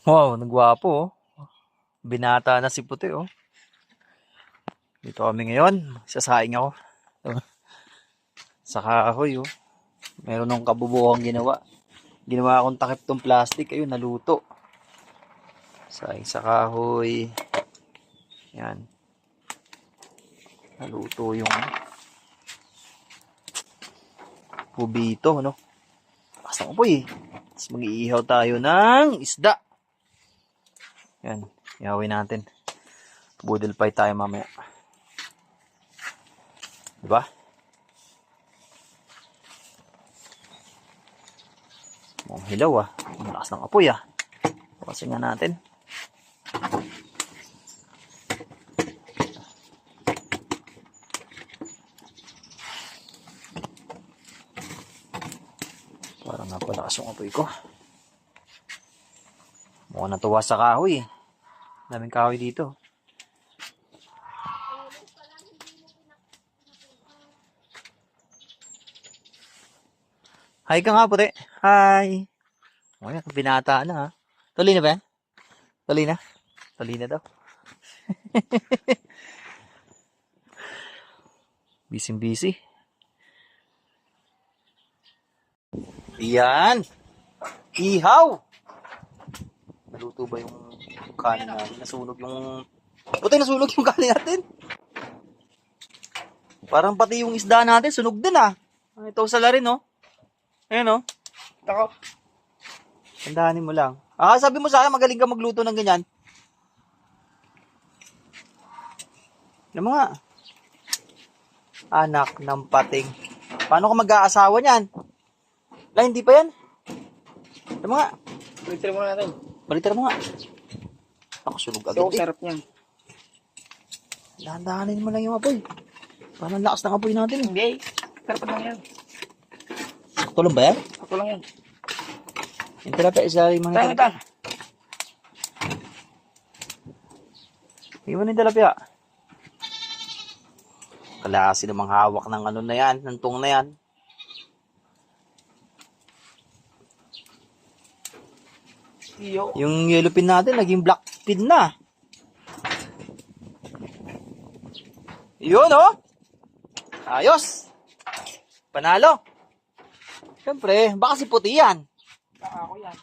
Wow, nagwapo oh. Binata na si Puti oh. Dito kami ngayon. Sasaing ako. Sa kahoy oh. Meron nung kabubuhang ginawa. Ginawa akong takip tong plastic. Ayun, naluto. Saing sa kahoy. Yan. Naluto yung bubito, no? Basta ko po eh. Tapos mag-iihaw tayo ng isda. Yan. Ihawin natin. Budol pie tayo mamaya. Diba? Mukhang hilaw ah. Malakas ng apoy ah. Pakasin nga natin. Parang napalakas yung apoy ko. Mukhang natuwa sa kahoy eh. Daming kahoy dito. Hi ka nga Puti. Hi. O yan, binata na ha. Tuloy na ba yan? Tuloy na? Tuloy na daw. Busy. Yan. Ihaw. Naluto ba yung kanin natin? Nasunog yung... Puti, nasunog yung kanin natin. Parang pati yung isda natin, sunog din ah. Ito sa larin oh. Ayan oh. Tako. Tandaanin mo lang. Sabi mo sa akin, magaling ka magluto ng ganyan. Alam mo nga. Anak ng pating. Paano ka mag-aasawa niyan? Wala, hindi pa yan. Alam mo nga. Baliktad mo natin. Baliktad mo nga. Nakasunog agad So, sarap niyan. Dahan-dahanin mo lang yung apoy. Parang lakas ng apoy natin. Hindi. Sarap lang yan. Sakto lang ba yan? Sakto lang yan. Yung tilapia, isa yung mga tilapia. Iwan yung tilapia. Kalasi namang hawak ng ano na yan, ng tong na yan. Iyo. Yung yellow pin natin, naging black pin na. Yun, oh. Ayos. Panalo. Siyempre, baka si Puti yan. Baka ako yan.